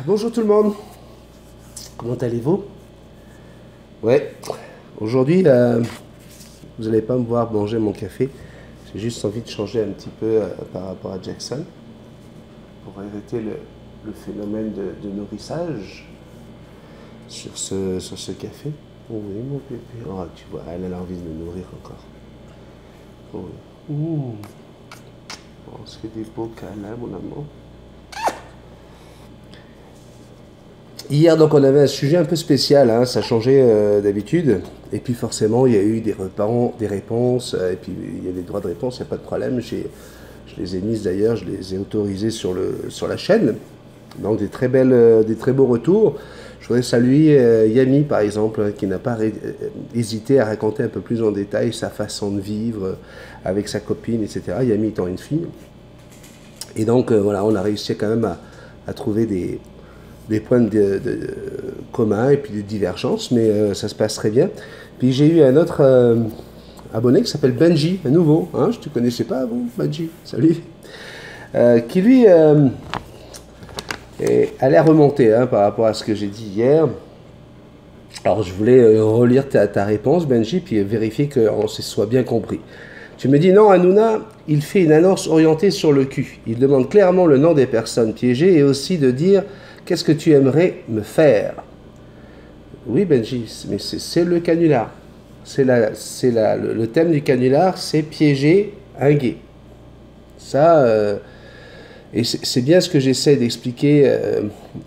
Bonjour tout le monde, comment allez-vous? Ouais, aujourd'hui, vous n'allez pas me voir manger mon café. J'ai juste envie de changer un petit peu par rapport à Jackson pour arrêter le phénomène de nourrissage sur ce café. Oh oui, mon bébé. Oh, tu vois, elle a envie de me nourrir encore. Oh oui. Oh, c'est des beaux câlins, mon amour. Hier, donc, on avait un sujet un peu spécial, hein, ça changeait d'habitude. Et puis, forcément, il y a eu des réponses. Et puis, il y a des droits de réponse, il n'y a pas de problème. Je les ai mises d'ailleurs, je les ai autorisées sur la chaîne. Donc, des très beaux retours. Je voudrais saluer Yami, par exemple, hein, qui n'a pas hésité à raconter un peu plus en détail sa façon de vivre avec sa copine, etc. Yami étant une fille. Et donc, voilà, on a réussi quand même à trouver des points communs et puis des divergences, mais ça se passe très bien. Puis j'ai eu un autre abonné qui s'appelle Benji, un nouveau, hein, je ne te connaissais pas avant, Benji, salut, qui lui allait remonter hein, par rapport à ce que j'ai dit hier. Alors je voulais relire ta réponse, Benji, puis vérifier qu'on se soit bien compris. Tu me dis non, Hanouna, il fait une annonce orientée sur le cul. Il demande clairement le nom des personnes piégées et aussi de dire qu'est-ce que tu aimerais me faire? Oui, Benji, mais c'est le canular. Le thème du canular, c'est piéger un gay. Ça, et c'est bien ce que j'essaie d'expliquer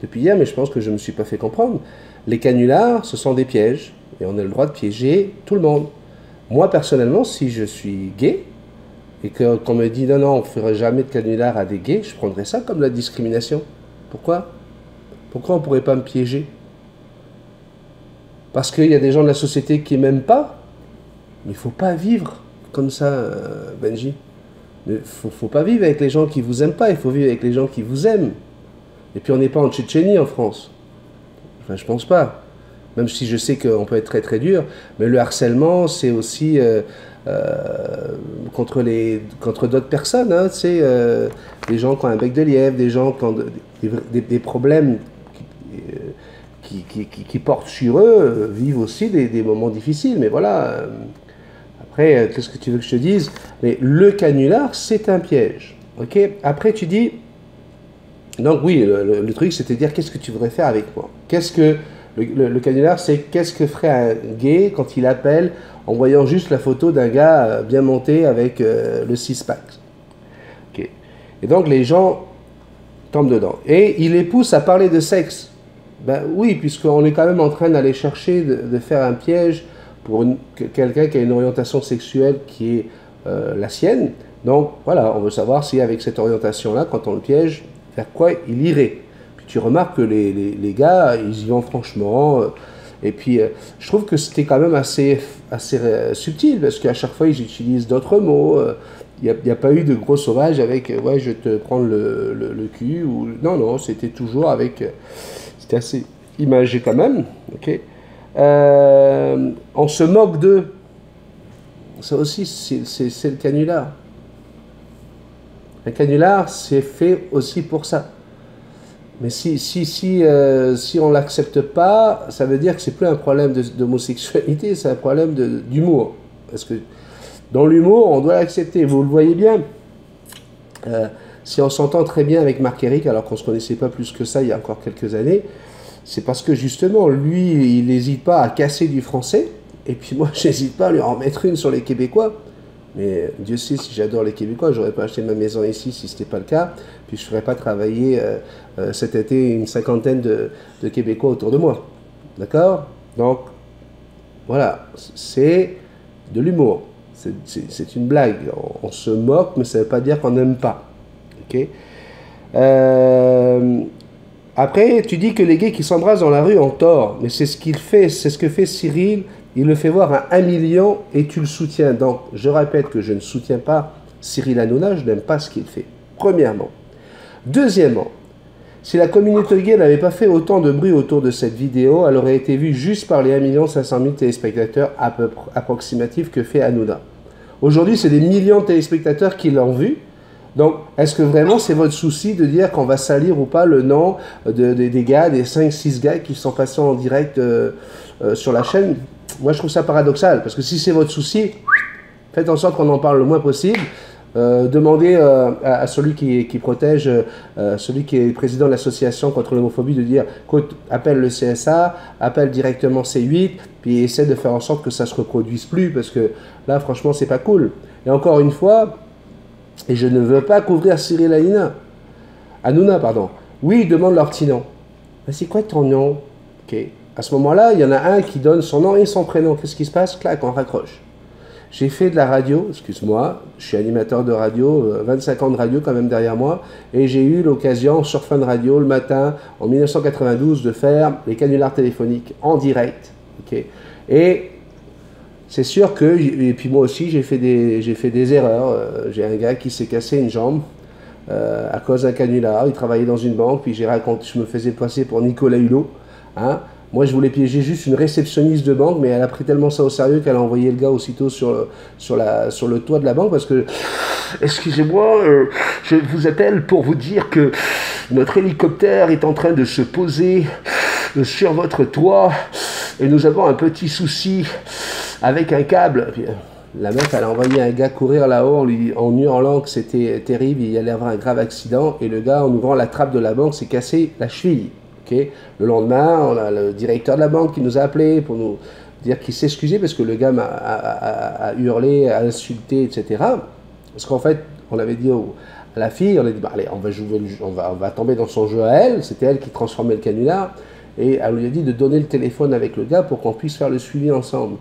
depuis hier, mais je pense que je ne me suis pas fait comprendre. Les canulars, ce sont des pièges, et on a le droit de piéger tout le monde. Moi, personnellement, si je suis gay, et qu'on me dit non, on ne ferait jamais de canular à des gays, je prendrais ça comme la discrimination. Pourquoi? Pourquoi on ne pourrait pas me piéger? Parce qu'il y a des gens de la société qui ne m'aiment pas. Mais il ne faut pas vivre comme ça, Benji. Il ne faut pas vivre avec les gens qui ne vous aiment pas, il faut vivre avec les gens qui vous aiment. Et puis on n'est pas en Tchétchénie en France. Enfin, je ne pense pas. Même si je sais qu'on peut être très très dur. Mais le harcèlement, c'est aussi contre d'autres personnes. Hein, c'est des gens qui ont un bec de lièvre, des gens qui ont des problèmes qui portent sur eux, vivent aussi des moments difficiles. Mais voilà, après, qu'est-ce que tu veux que je te dise? Mais le canular, c'est un piège. Okay, après, tu dis, donc oui, le truc, c'est de dire, qu'est-ce que tu voudrais faire avec moi? Qu'est-ce que le canular, c'est qu'est-ce que ferait un gay quand il appelle en voyant juste la photo d'un gars bien monté avec le six-pack. Okay. Et donc, les gens tombent dedans. Et il les pousse à parler de sexe. Ben oui, puisqu'on est quand même en train d'aller chercher, de faire un piège pour quelqu'un qui a une orientation sexuelle qui est la sienne. Donc voilà, on veut savoir si avec cette orientation-là, quand on le piège, vers quoi il irait. Puis tu remarques que les gars, ils y vont franchement. Et puis je trouve que c'était quand même assez subtil, parce qu'à chaque fois, ils utilisent d'autres mots. Il n'y a pas eu de gros sauvage avec « ouais, je te prends le cul » ou non, non, c'était toujours avec... C'était assez imagé quand même. Okay. On se moque d'eux. Ça aussi, c'est le canular. Un canular, c'est fait aussi pour ça. Mais si on ne l'accepte pas, ça veut dire que c'est plus un problème d'homosexualité, c'est un problème d'humour. Parce que dans l'humour, on doit l'accepter. Vous le voyez bien. Si on s'entend très bien avec Marc-Éric, alors qu'on ne se connaissait pas plus que ça il y a encore quelques années, c'est parce que justement, lui, il n'hésite pas à casser du français, et puis moi, je n'hésite pas à lui en mettre une sur les Québécois. Mais Dieu sait, si j'adore les Québécois, je n'aurais pas acheté ma maison ici si ce n'était pas le cas, puis je ne ferais pas travailler cet été une cinquantaine de Québécois autour de moi. D'accord? Donc, voilà, c'est de l'humour. C'est une blague. On se moque, mais ça ne veut pas dire qu'on n'aime pas. Okay. Après, tu dis que les gays qui s'embrassent dans la rue ont tort, mais c'est ce qu'il fait, c'est ce que fait Cyril. Il le fait voir à 1 million et tu le soutiens. Donc, je répète que je ne soutiens pas Cyril Hanouna, je n'aime pas ce qu'il fait. Premièrement. Deuxièmement, si la communauté gay n'avait pas fait autant de bruit autour de cette vidéo, elle aurait été vue juste par les 1 500 000 téléspectateurs approximatifs que fait Hanouna. Aujourd'hui, c'est des millions de téléspectateurs qui l'ont vue. Donc, est-ce que vraiment c'est votre souci de dire qu'on va salir ou pas le nom des gars, des 5-6 gars qui sont passés en direct sur la chaîne? Moi, je trouve ça paradoxal, parce que si c'est votre souci, faites en sorte qu'on en parle le moins possible. Demandez à celui qui protège, celui qui est président de l'association contre l'homophobie, de dire, écoute, appelle le CSA, appelle directement C8, puis essaie de faire en sorte que ça se reproduise plus, parce que là, franchement, c'est pas cool. Et encore une fois, et je ne veux pas couvrir Cyril Hanouna, pardon. Oui, ils demandent leur petit nom. Mais c'est quoi ton nom? Ok. À ce moment-là, il y en a un qui donne son nom et son prénom. Qu'est-ce qui se passe? Clac, on raccroche. J'ai fait de la radio, excuse-moi, je suis animateur de radio, 25 ans de radio quand même derrière moi, et j'ai eu l'occasion sur Fun Radio le matin, en 1992, de faire les canulars téléphoniques en direct. Okay. Et c'est sûr que, et puis moi aussi, j'ai fait des erreurs. J'ai un gars qui s'est cassé une jambe à cause d'un canular. Il travaillait dans une banque, puis je me faisais passer pour Nicolas Hulot. Hein. Moi, je voulais piéger juste une réceptionniste de banque, mais elle a pris tellement ça au sérieux qu'elle a envoyé le gars aussitôt sur le toit de la banque, parce que, excusez-moi, je vous appelle pour vous dire que notre hélicoptère est en train de se poser sur votre toit, et nous avons un petit souci avec un câble. Puis, la meuf, elle a envoyé un gars courir là-haut en hurlant que c'était terrible, il allait avoir un grave accident, et le gars, en ouvrant la trappe de la banque, s'est cassé la cheville. Okay. Le lendemain, on a le directeur de la banque qui nous a appelé pour nous dire qu'il s'excusait parce que le gars a hurlé, a insulté, etc. Parce qu'en fait, on avait dit à la fille, on a dit, bah, allez, on va jouer, on va tomber dans son jeu à elle. C'était elle qui transformait le canular. Et elle lui a dit de donner le téléphone avec le gars pour qu'on puisse faire le suivi ensemble.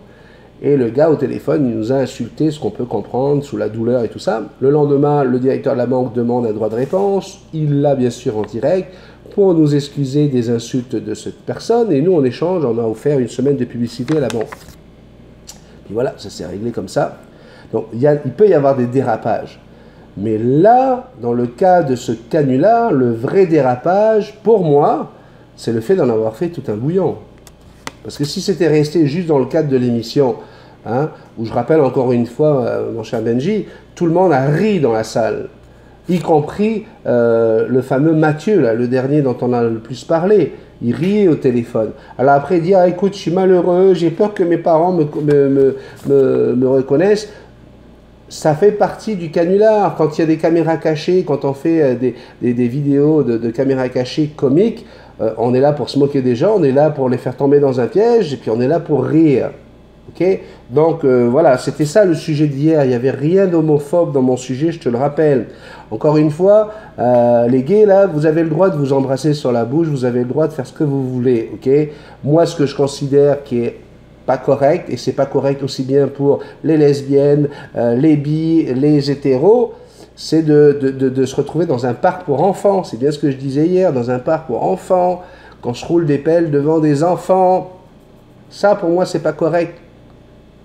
Et le gars au téléphone, il nous a insulté, ce qu'on peut comprendre, sous la douleur et tout ça. Le lendemain, le directeur de la banque demande un droit de réponse. Il l'a bien sûr en direct, pour nous excuser des insultes de cette personne, et nous, en échange, on a offert une semaine de publicité à la banque. Puis voilà, ça s'est réglé comme ça. Donc, il peut y avoir des dérapages. Mais là, dans le cas de ce canular, le vrai dérapage, pour moi, c'est le fait d'en avoir fait tout un bouillon. Parce que si c'était resté juste dans le cadre de l'émission, hein, où je rappelle encore une fois, mon cher Benji, tout le monde a ri dans la salle. Y compris le fameux Mathieu, là, le dernier dont on a le plus parlé. Il riait au téléphone. Alors après, il dit, ah, écoute, je suis malheureux, j'ai peur que mes parents me reconnaissent. Ça fait partie du canular. Quand il y a des caméras cachées, quand on fait des vidéos de caméras cachées comiques, on est là pour se moquer des gens, on est là pour les faire tomber dans un piège, et puis on est là pour rire. Okay. Donc voilà, c'était ça le sujet d'hier. Il n'y avait rien d'homophobe dans mon sujet, je te le rappelle. Encore une fois, les gays là, vous avez le droit de vous embrasser sur la bouche, vous avez le droit de faire ce que vous voulez. Okay. Moi, ce que je considère qui est pas correct, et c'est pas correct aussi bien pour les lesbiennes, les bi, les hétéros, c'est de se retrouver dans un parc pour enfants. C'est bien ce que je disais hier, dans un parc pour enfants, qu'on se roule des pelles devant des enfants. Ça, pour moi, c'est pas correct.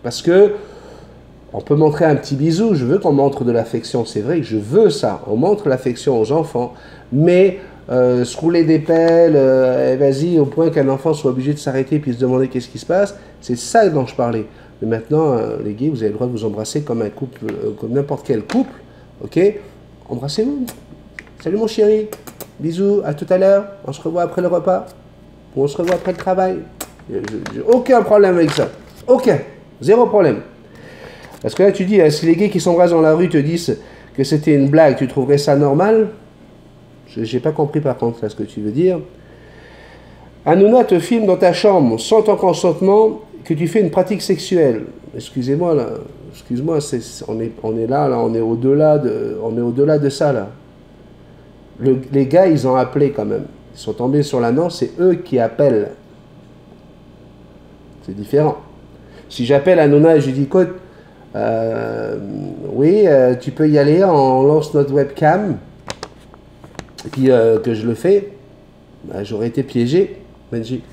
Parce que on peut montrer un petit bisou, je veux qu'on montre de l'affection, c'est vrai que je veux ça, on montre l'affection aux enfants, mais se rouler des pelles, vas-y, au point qu'un enfant soit obligé de s'arrêter puis se demander qu'est-ce qui se passe, c'est ça dont je parlais. Mais maintenant, les gays, vous avez le droit de vous embrasser comme un couple, comme n'importe quel couple, ok? Embrassez-vous. Salut mon chéri, bisous, à tout à l'heure, on se revoit après le repas, ou on se revoit après le travail. J'ai aucun problème avec ça, aucun. Zéro problème. Parce que là, tu dis, si les gays qui s'embrassent dans la rue te disent que c'était une blague, tu trouverais ça normal? Je n'ai pas compris par contre là ce que tu veux dire. Hanouna te filme dans ta chambre sans ton consentement que tu fais une pratique sexuelle. Excusez-moi là, excuse-moi, on est là, on est au-delà de ça là. Les gars, ils ont appelé quand même. Ils sont tombés sur l'annonce, c'est eux qui appellent. C'est différent. Si j'appelle Hanouna et je lui dis, écoute, oui, tu peux y aller, on lance notre webcam, et puis que je le fais, bah, j'aurais été piégé, Benji.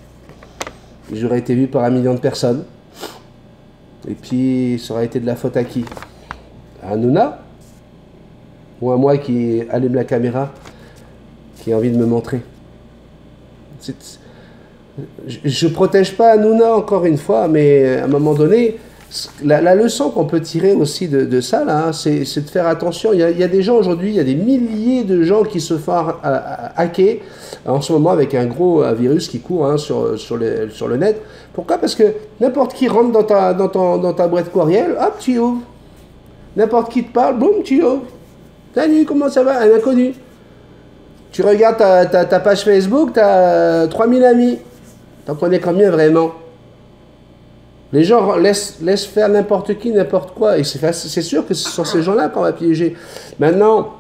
J'aurais été vu par 1 million de personnes. Et puis, ça aurait été de la faute à qui? À Hanouna? Ou à moi qui allume la caméra, qui a envie de me montrer? Je ne protège pas Hanouna encore une fois, mais à un moment donné, La leçon qu'on peut tirer aussi de ça, là, hein, c'est de faire attention. Il y a des gens aujourd'hui, il y a des milliers de gens qui se font hacker en ce moment avec un gros virus qui court hein, sur le net. Pourquoi? Parce que n'importe qui rentre dans ta boîte courriel, hop, tu ouvres. N'importe qui te parle, boum, tu ouvres. Salut, comment ça va? Un inconnu. Tu regardes ta page Facebook, tu as 3000 amis. T'en connais combien vraiment? Les gens laissent faire n'importe qui, n'importe quoi. Et c'est sûr que ce sont ces gens-là qu'on va piéger. Maintenant,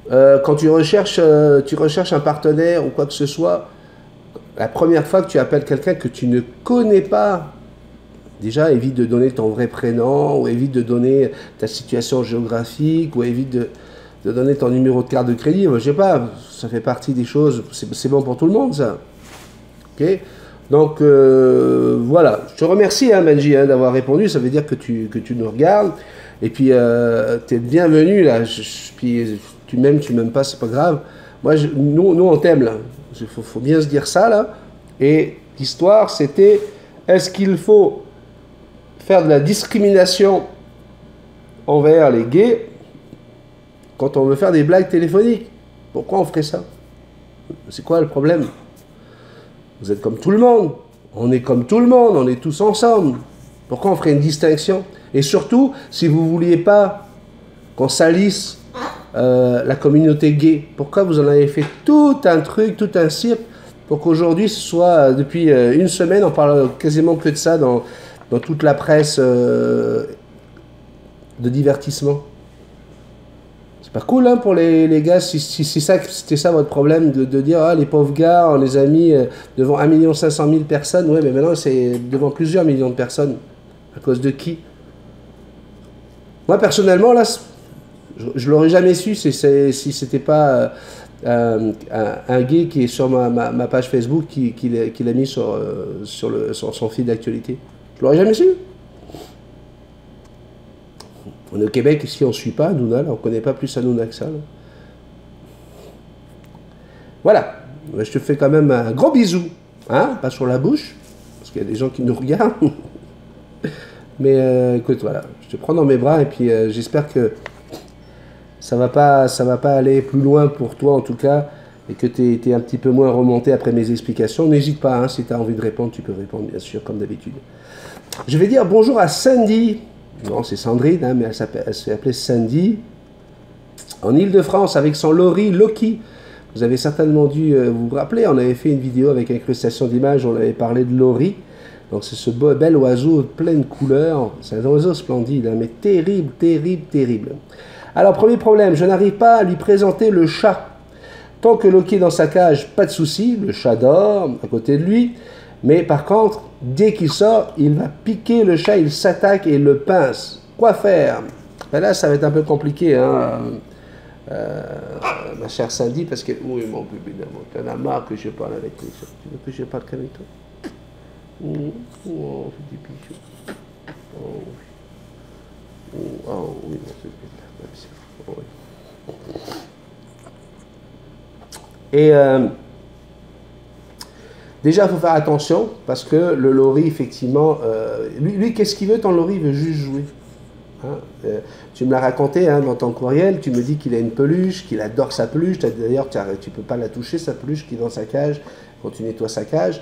quand tu recherches un partenaire ou quoi que ce soit, la première fois que tu appelles quelqu'un que tu ne connais pas, déjà évite de donner ton vrai prénom, ou évite de donner ta situation géographique, ou évite de donner ton numéro de carte de crédit. Moi, je sais pas, ça fait partie des choses, c'est bon pour tout le monde, ça. Ok? Donc, voilà. Je te remercie, hein, Benji, hein, d'avoir répondu. Ça veut dire que tu nous regardes. Et puis, tu es bienvenu, là. Puis, tu m'aimes pas, c'est pas grave. Moi, nous, on t'aime, là. Faut bien se dire ça, là. Et l'histoire, c'était, est-ce qu'il faut faire de la discrimination envers les gays quand on veut faire des blagues téléphoniques? Pourquoi on ferait ça? C'est quoi le problème? Vous êtes comme tout le monde. On est comme tout le monde. On est tous ensemble. Pourquoi on ferait une distinction? Et surtout, si vous ne vouliez pas qu'on salisse la communauté gay, pourquoi vous en avez fait tout un truc, tout un cirque, pour qu'aujourd'hui, ce soit, depuis une semaine, on parle quasiment que de ça dans toute la presse de divertissement. C'est pas cool hein, pour les gars, si c'était ça votre problème, de dire ah, les pauvres gars, on les a mis devant 1 500 000 personnes. Ouais, mais maintenant c'est devant plusieurs millions de personnes. À cause de qui? Moi personnellement, là, je l'aurais jamais su si c'était pas un gay qui est sur ma page Facebook qui l'a mis sur son fil d'actualité. Je l'aurais jamais su. On est au Québec, ici on ne suit pas Hanouna, là, on ne connaît pas plus Hanouna que ça. Là. Voilà, je te fais quand même un gros bisou, hein, pas sur la bouche, parce qu'il y a des gens qui nous regardent. Mais écoute, voilà, je te prends dans mes bras et puis j'espère que ça va pas aller plus loin pour toi en tout cas, et que tu es un petit peu moins remonté après mes explications. N'hésite pas, hein, si tu as envie de répondre, tu peux répondre bien sûr, comme d'habitude. Je vais dire bonjour à Sandy. Non, c'est Sandrine, hein, mais elle s'est appelée Sandy. En Ile-de-France, avec son lori Loki. Vous avez certainement dû vous rappeler, on avait fait une vidéo avec incrustation d'images, on avait parlé de lori. Donc c'est ce bel oiseau plein de couleurs. C'est un oiseau splendide, hein, mais terrible, terrible, terrible. Alors, premier problème, je n'arrive pas à lui présenter le chat. Tant que Loki est dans sa cage, pas de souci, le chat dort à côté de lui. Mais par contre, dès qu'il sort, il va piquer le chat, il s'attaque et il le pince. Quoi faire? Ben là, ça va être un peu compliqué, hein, ma chère Sandy, parce que... Oui, mon bébé d'amour, t'en as marre que je parle avec toi. Tu veux que je parle qu'avec toi? Oh, petit pichou. Oh, oui, mon bébé. Oh, oui. Et... déjà, il faut faire attention, parce que le lori, effectivement, lui qu'est-ce qu'il veut? Ton lori, il veut juste jouer. Hein, tu me l'as raconté hein, dans ton courriel, tu me dis qu'il a une peluche, qu'il adore sa peluche. D'ailleurs, tu ne peux pas la toucher, sa peluche qui est dans sa cage, quand tu nettoies sa cage.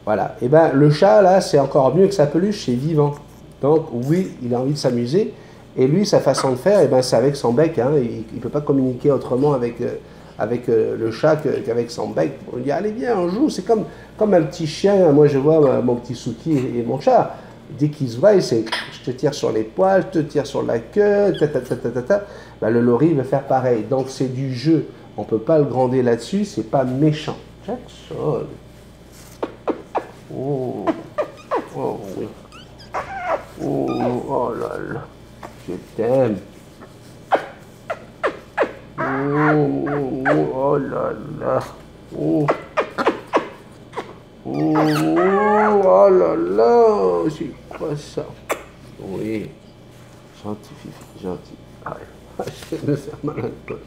Voilà. Et bien, le chat, là, c'est encore mieux que sa peluche, c'est vivant. Donc, oui, il a envie de s'amuser. Et lui, sa façon de faire, c'est avec son bec. Hein, il ne peut pas communiquer autrement avec le chat qu'avec son bec. On dit, allez, viens, on joue. C'est comme un petit chien. Moi, je vois mon petit Souki et mon chat. Dès qu'ils se voient, c'est je te tire sur les poils, je te tire sur la queue, Ben, le lori veut faire pareil. Donc, c'est du jeu. On ne peut pas le gronder là-dessus. C'est pas méchant. Jackson. Oh, oh oui. Oh, oh là là. Je t'aime. Oh là là. Oh. Oh là là. C'est quoi ça? Oui. Gentil, Fifi, gentil. Ah, je vais me faire mal un peu.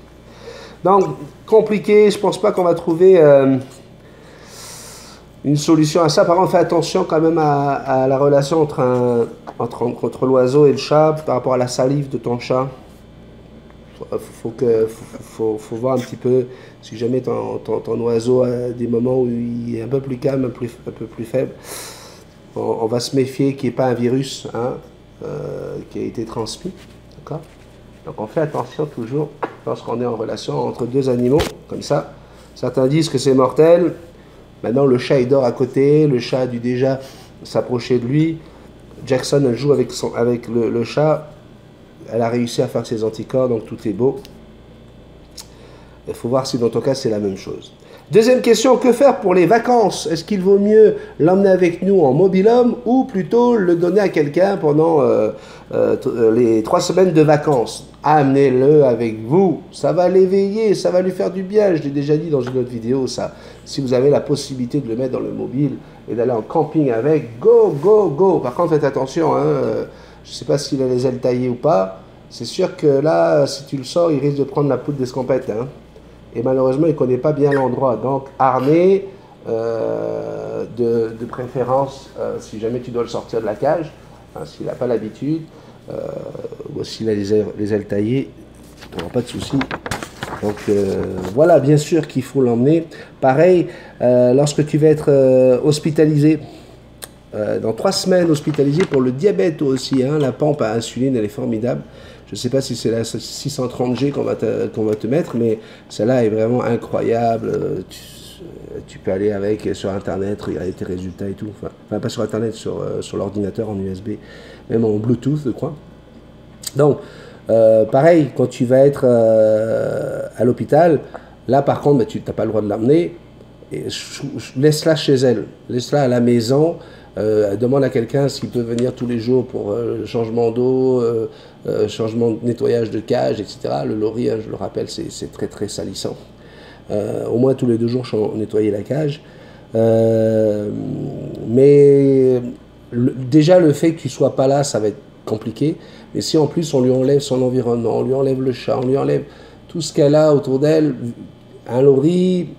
Donc, compliqué. Je pense pas qu'on va trouver une solution à ça. Par contre, fais attention quand même à la relation entre l'oiseau et le chat par rapport à la salive de ton chat. Faut voir un petit peu si jamais ton oiseau a des moments où il est un peu plus calme, un peu plus faible. On va se méfier qu'il n'y ait pas un virus qui a été transmis. D'accord? Donc on fait attention toujours lorsqu'on est en relation entre deux animaux, comme ça. Certains disent que c'est mortel. Maintenant le chat il dort à côté, le chat a dû déjà s'approcher de lui. Jackson elle joue avec le chat. Elle a réussi à faire ses anticorps, donc tout est beau. Il faut voir si dans ton cas c'est la même chose. Deuxième question, que faire pour les vacances? Est-ce qu'il vaut mieux l'emmener avec nous en mobil-home ou plutôt le donner à quelqu'un pendant les 3 semaines de vacances? Amenez-le avec vous, ça va l'éveiller, ça va lui faire du bien. Je l'ai déjà dit dans une autre vidéo, ça. Si vous avez la possibilité de le mettre dans le mobile et d'aller en camping avec, go, go, go. Par contre, faites attention, hein, je ne sais pas s'il a les ailes taillées ou pas. C'est sûr que là, si tu le sors, il risque de prendre la poudre d'escampette, hein. Et malheureusement, il ne connaît pas bien l'endroit. Donc, harnais, de préférence, si jamais tu dois le sortir de la cage, hein, s'il n'a pas l'habitude, ou s'il a les ailes taillées, tu n'auras pas de souci. Donc, voilà, bien sûr qu'il faut l'emmener. Pareil, lorsque tu vas être hospitalisé, dans 3 semaines hospitalisé pour le diabète aussi, hein, la pompe à insuline, elle est formidable. Je ne sais pas si c'est la 630G qu'on va te mettre, mais celle-là est vraiment incroyable. Tu peux aller avec sur Internet, regarder tes résultats et tout. Enfin pas sur Internet, sur l'ordinateur en USB, même en Bluetooth, je crois. Donc, pareil, quand tu vas être à l'hôpital, là par contre, tu n'as pas le droit de l'emmener. Laisse-la chez elle, laisse-la à la maison. Demande à quelqu'un s'il peut venir tous les jours pour changement d'eau, changement de nettoyage de cage, etc. Le lori, hein, je le rappelle, c'est très très salissant. Au moins tous les 2 jours, nettoyer la cage. Mais déjà le fait que tu ne sois pas là, ça va être compliqué. Mais si en plus on lui enlève son environnement, on lui enlève le chat, on lui enlève tout ce qu'elle a autour d'elle, un lori...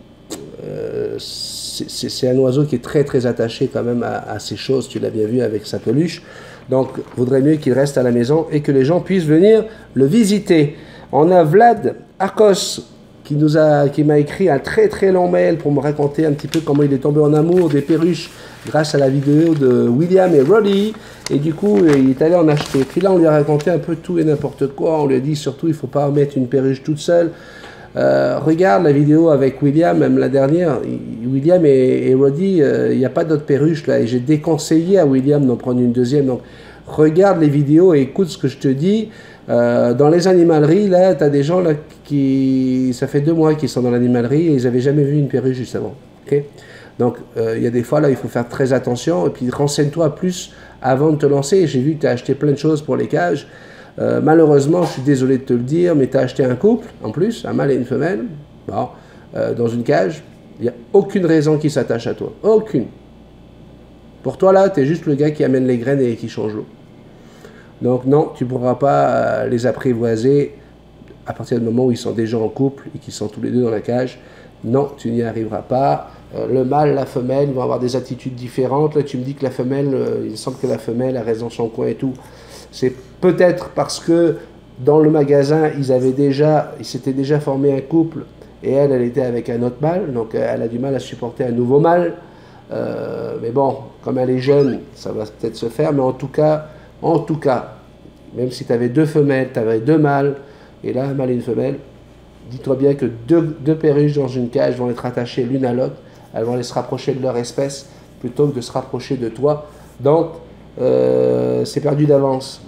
c'est un oiseau qui est très très attaché quand même à ces choses, tu l'as bien vu avec sa peluche. Donc, il vaudrait mieux qu'il reste à la maison et que les gens puissent venir le visiter. On a Vlad Arcos qui m'a écrit un très très long mail pour me raconter un petit peu comment il est tombé en amour des perruches grâce à la vidéo de William et Roddy. Et du coup, il est allé en acheter. Puis là, on lui a raconté un peu tout et n'importe quoi. On lui a dit surtout, il ne faut pas mettre une perruche toute seule. Regarde la vidéo avec William, même la dernière. William et Roddy, il n'y a pas d'autres perruches là. Et j'ai déconseillé à William d'en prendre une deuxième. Donc, regarde les vidéos et écoute ce que je te dis. Dans les animaleries, là, tu as des gens là ça fait 2 mois qu'ils sont dans l'animalerie et ils n'avaient jamais vu une perruche juste avant. Okay? Donc, il y a des fois là, il faut faire très attention. Et puis, renseigne-toi plus avant de te lancer. J'ai vu que tu as acheté plein de choses pour les cages. Malheureusement, je suis désolé de te le dire, mais tu as acheté un couple, en plus, un mâle et une femelle, bon, dans une cage. Il n'y a aucune raison qu'ils s'attachent à toi. Aucune. Pour toi, là, tu es juste le gars qui amène les graines et qui change l'eau. Donc non, tu ne pourras pas les apprivoiser à partir du moment où ils sont déjà en couple et qu'ils sont tous les 2 dans la cage. Non, tu n'y arriveras pas. Le mâle, la femelle vont avoir des attitudes différentes. Là, tu me dis que la femelle, il semble que la femelle a raison dans son coin et tout. C'est peut-être parce que dans le magasin, ils s'étaient déjà formé un couple et elle était avec un autre mâle, donc elle a du mal à supporter un nouveau mâle. Mais bon, comme elle est jeune, ça va peut-être se faire, mais en tout cas, même si tu avais 2 femelles, tu avais 2 mâles, et là, un mâle et une femelle, dis-toi bien que deux perruches dans une cage vont être attachées l'une à l'autre, elles vont aller se rapprocher de leur espèce plutôt que de se rapprocher de toi. Donc, c'est perdu d'avance.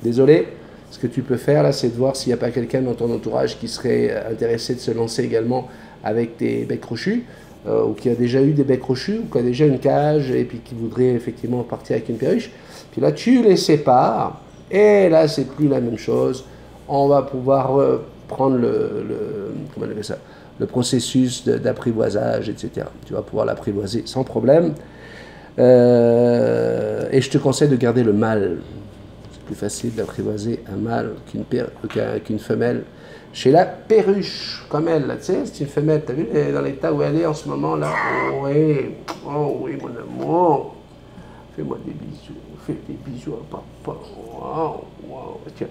Désolé, ce que tu peux faire là, c'est de voir s'il n'y a pas quelqu'un dans ton entourage qui serait intéressé de se lancer également avec des becs crochus, ou qui a déjà eu des becs crochus, ou qui a déjà une cage, et puis qui voudrait effectivement partir avec une perruche. Puis là, tu les sépares, et là, c'est plus la même chose. On va pouvoir prendre comment on appelle ça, le processus d'apprivoisage, etc. Tu vas pouvoir l'apprivoiser sans problème. Et je te conseille de garder le mâle. Plus facile d'apprivoiser un mâle qu'une femelle. Chez la perruche, comme elle, là, tu sais, c'est une femelle, t'as vu dans l'état où elle est en ce moment, là? Oh oui, mon amour. Fais-moi des bisous, fais des bisous à papa. Wow, tiens.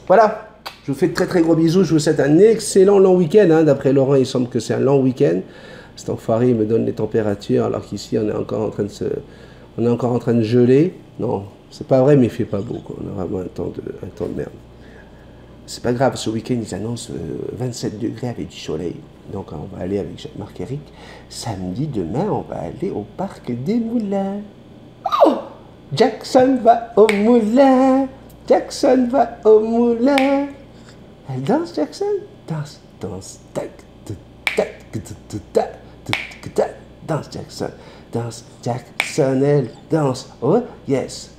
Voilà, je vous fais de très très gros bisous, je vous souhaite un excellent long week-end, hein. D'après Laurent, il semble que c'est un long week-end. Cet enfoiré, il me donne les températures, alors qu'ici, on est encore en train de geler. Non, c'est pas vrai, mais il fait pas beau, quoi. On a vraiment un temps de merde. C'est pas grave, ce week-end, ils annoncent 27 degrés avec du soleil. Donc, on va aller avec Jacques-Marc Eric. Samedi, demain, on va aller au parc des Moulins. Oh! Jackson va au moulin. Jackson va au moulin. Elle danse, Jackson? Danse, danse, tac, tac, tac, tac, danse, Jackson. Danse, Jackson, elle danse. Oh, yes.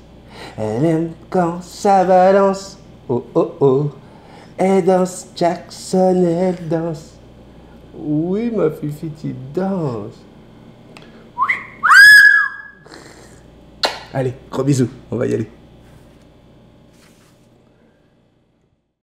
Elle aime quand ça balance. Oh, oh, oh. Elle danse, Jackson, elle danse. Oui, ma fifite danse. Allez, gros bisous, on va y aller.